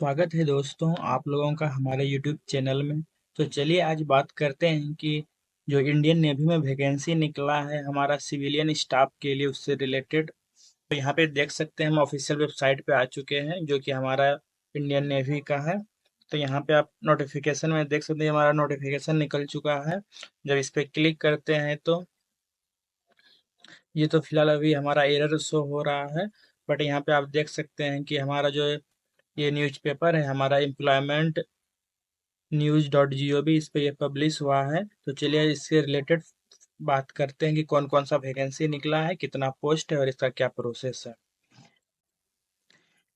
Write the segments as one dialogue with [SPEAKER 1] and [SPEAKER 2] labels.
[SPEAKER 1] स्वागत है दोस्तों आप लोगों का हमारे यूट्यूब चैनल में। तो चलिए आज बात करते हैं कि जो इंडियन नेवी में वैकेंसी निकला है हमारा सिविलियन स्टाफ के लिए उससे रिलेटेड। तो यहाँ पे देख सकते हैं हम ऑफिशियल वेबसाइट पे आ चुके हैं जो कि हमारा इंडियन नेवी का है। तो यहाँ पे आप नोटिफिकेशन में देख सकते हैं हमारा नोटिफिकेशन निकल चुका है। जब इस पे क्लिक करते हैं तो ये तो फिलहाल अभी हमारा एरर शो हो रहा है। बट यहाँ पे आप देख सकते हैं कि हमारा जो ये न्यूज़पेपर है हमारा employment news dot G O V इस पे ये पब्लिश हुआ है। तो चलिए इससे रिलेटेड बात करते हैं कि कौन कौन सा वैकेंसी निकला है, कितना पोस्ट है और इसका क्या प्रोसेस है।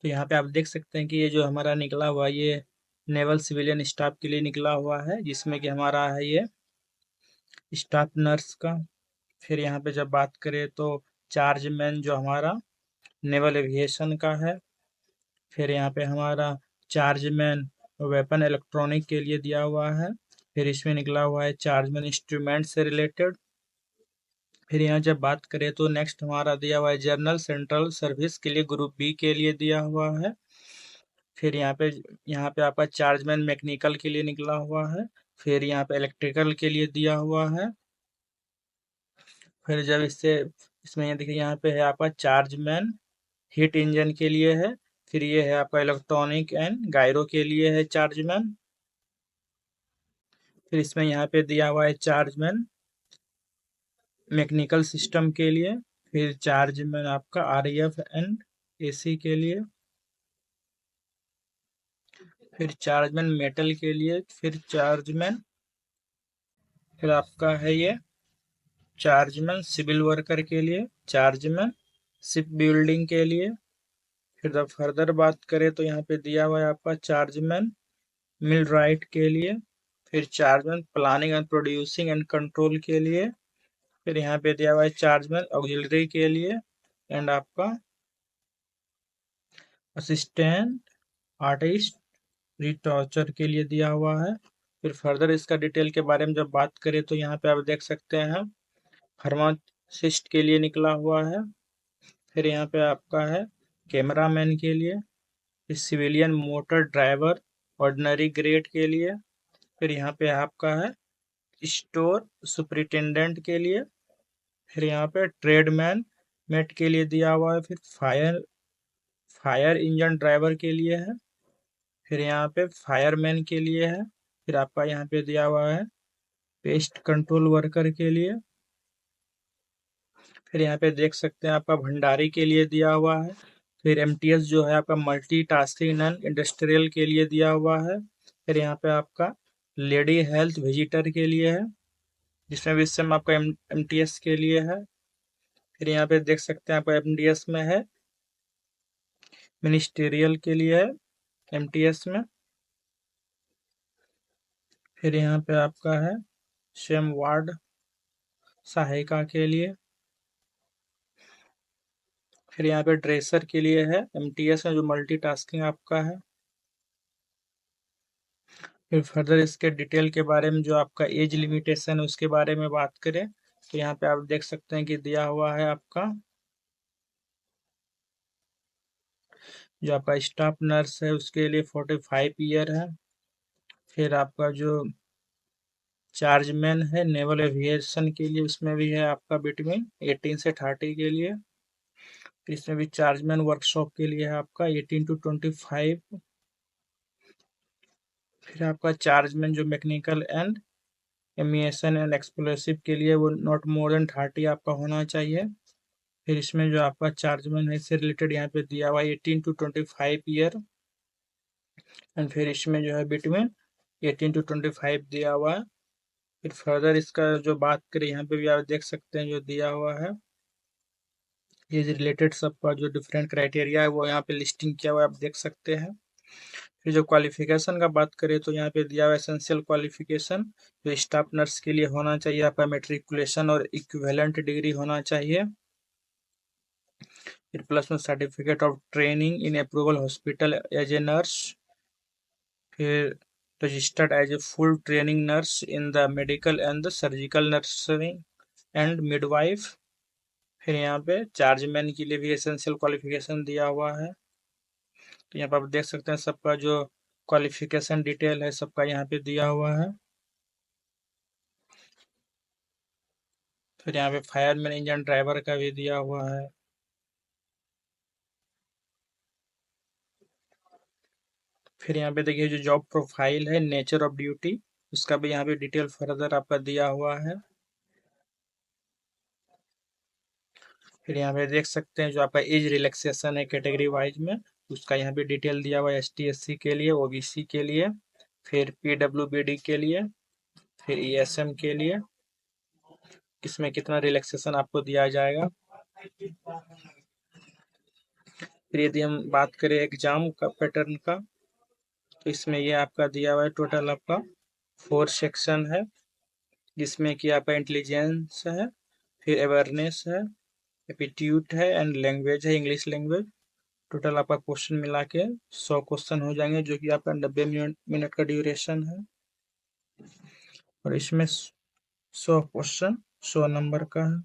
[SPEAKER 1] तो यहाँ पे आप देख सकते हैं कि ये जो हमारा निकला हुआ ये नेवल सिविलियन स्टाफ के लिए निकला हुआ है, जिसमें कि हमारा है ये स्टाफ नर्स का। फिर यहाँ पे जब बात करें तो चार्ज मैन जो हमारा नेवल एविएशन का है। फिर यहाँ पे हमारा चार्जमैन वेपन इलेक्ट्रॉनिक के लिए दिया हुआ है। फिर इसमें निकला हुआ है चार्जमैन इंस्ट्रूमेंट से रिलेटेड। फिर यहाँ जब बात करें तो नेक्स्ट हमारा दिया हुआ है जर्नल सेंट्रल सर्विस के लिए ग्रुप बी के लिए दिया हुआ है। फिर यहाँ पे आपका चार्जमैन मैकेनिकल के लिए निकला हुआ है। फिर यहाँ पे इलेक्ट्रिकल के लिए दिया हुआ है। फिर जब इससे इसमें ये देखिए यहाँ पे है आपका चार्जमैन हीट इंजन के लिए है। फिर ये है आपका इलेक्ट्रॉनिक एंड गायरो के लिए है चार्जमैन। फिर इसमें यहाँ पे दिया हुआ है चार्जमैन मैकेनिकल सिस्टम के लिए। फिर चार्जमैन आपका आर एफ एंड ए सी के लिए। फिर चार्जमैन मेटल के लिए। फिर आपका है ये चार्जमैन सिविल वर्कर के लिए। चार्जमैन शिप बिल्डिंग के लिए। फिर जब फर्दर बात करें तो यहाँ पे दिया हुआ है आपका चार्जमैन मिल राइट के लिए। फिर chargeman planning and producing and control के लिए। फिर यहाँ पे दिया हुआ है चार्जमैन ऑक्सिलरी के लिए एंड आपका असिस्टेंट आर्टिस्ट रिटॉर्चर के लिए दिया हुआ है। फिर फर्दर इसका डिटेल के बारे में जब बात करें तो यहाँ पे आप देख सकते हैं फार्मासिस्ट के लिए निकला हुआ है। फिर यहाँ पे आपका है कैमरामैन के लिए। फिर civilian motor driver ordinary grade के लिए। फिर यहाँ पे आपका है स्टोर सुपरिटेंडेंट के लिए। फिर यहाँ पे ट्रेडमैन मेट के लिए दिया हुआ है। फिर फायर फायर इंजन ड्राइवर के लिए है। फिर यहाँ पे फायरमैन के लिए है। फिर आपका यहाँ पे दिया हुआ है पेस्ट कंट्रोल वर्कर के लिए। फिर यहाँ पे देख सकते हैं आपका भंडारी के लिए दिया हुआ है। फिर एमटीएस जो है आपका मल्टी टास्किंग एंड इंडस्ट्रियल के लिए दिया हुआ है। फिर यहाँ पे आपका लेडी हेल्थ विजिटर के लिए है, जिसमें भी सेम आपका एमटीएस के लिए है। फिर यहाँ पे देख सकते हैं आपका एमडीएस में है मिनिस्टेरियल के लिए है एमटीएस में। फिर यहाँ पे आपका है सेम वार्ड सहायिका के लिए। फिर यहाँ पे ड्रेसर के लिए है एमटीएस में जो मल्टीटास्किंग आपका है। फिर फर्दर इसके डिटेल के बारे में जो आपका एज लिमिटेशन है उसके बारे में बात करें तो यहाँ पे आप देख सकते हैं कि दिया हुआ है आपका जो आपका स्टाफ नर्स है उसके लिए 45 ईयर है। फिर आपका जो चार्जमैन है नेवल एविएशन के लिए उसमें भी है आपका बिटवीन 18 से 30 के लिए। फिर इसमें भी चार्जमैन वर्कशॉप के लिए है आपका 18 टू 25। फिर आपका चार्जमैन जो मैकेनिकल एंड एमिएशन एंड एक्सप्लोसिव के लिए वो नॉट मोर देन 30 आपका होना चाहिए। फिर इसमें जो आपका चार्जमैन है इससे रिलेटेड यहाँ पे दिया हुआ है 18 टू 25 ईयर। एंड फिर इसमें जो है बिटवीन 18 टू 25 दिया हुआ है। फिर फर्दर इसका जो बात करें यहाँ पे भी आप देख सकते हैं जो दिया हुआ है ये रिलेटेड सबका जो डिफरेंट क्राइटेरिया है वो यहाँ पे लिस्टिंग किया हुआ है आप देख सकते हैं। फिर जो क्वालिफिकेशन का बात करें तो यहाँ पे दिया हुआ है एसेंशियल क्वालिफिकेशन जो स्टाफ नर्स के लिए होना चाहिए आपका मेट्रिकुलेशन और इक्विवेलेंट डिग्री होना चाहिए। फिर प्लस में certificate of training in approval hospital as a nurse. फिर registered as a full training nurse in the medical and the surgical nursing and midwife. फिर यहाँ पे चार्जमैन के लिए भी एसेंशियल क्वालिफिकेशन दिया हुआ है। तो यहाँ पर आप देख सकते हैं सबका जो क्वालिफिकेशन डिटेल है सबका यहाँ पे दिया हुआ है। फिर यहाँ पे फायरमैन इंजन ड्राइवर का भी दिया हुआ है। फिर यहाँ पे देखिए जो जॉब प्रोफाइल है, नेचर ऑफ ड्यूटी, उसका भी यहाँ पे डिटेल फर्दर आपका दिया हुआ है। फिर यहाँ पे देख सकते हैं जो आपका एज रिलैक्सेशन है कैटेगरी वाइज में, उसका यहाँ पे डिटेल दिया हुआ है, ST SC के लिए, OBC के लिए, फिर PWBD के लिए, फिर ESM के लिए इसमें कितना रिलैक्सेशन आपको दिया जाएगा। फिर यदि हम बात करें एग्जाम का पैटर्न का, तो इसमें ये आपका दिया हुआ है, टोटल आपका 4 सेक्शन है, जिसमें कि आपका इंटेलिजेंस है, फिर अवेयरनेस है, एप्टीट्यूड है एंड लैंग्वेज है, इंग्लिश लैंग्वेज। टोटल आपका क्वेश्चन मिला के 100 क्वेश्चन हो जाएंगे, जो कि आपका 90 मिनट का ड्यूरेशन है। और इसमें 100 क्वेश्चन 100 नंबर का है।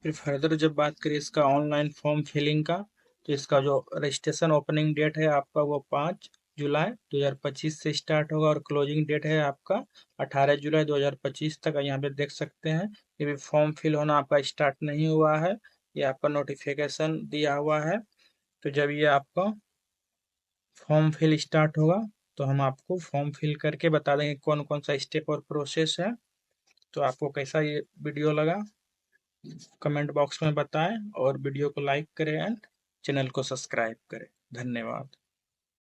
[SPEAKER 1] फिर फर्दर जब बात करें इसका ऑनलाइन फॉर्म फिलिंग का, तो इसका जो रजिस्ट्रेशन ओपनिंग डेट है आपका वो 5 जुलाई 2025 से स्टार्ट होगा, और क्लोजिंग डेट है आपका 18 जुलाई 2025 तक। यहाँ पे देख सकते हैं ये भी फॉर्म फिल होना आपका स्टार्ट नहीं हुआ है, ये आपका नोटिफिकेशन दिया हुआ है। तो जब ये आपका फॉर्म फिल स्टार्ट होगा तो हम आपको फॉर्म फिल करके बता देंगे कौन कौन सा स्टेप और प्रोसेस है। तो आपको कैसा ये वीडियो लगा कमेंट बॉक्स में बताएं, और वीडियो को लाइक करें एंड चैनल को सब्सक्राइब करें। धन्यवाद।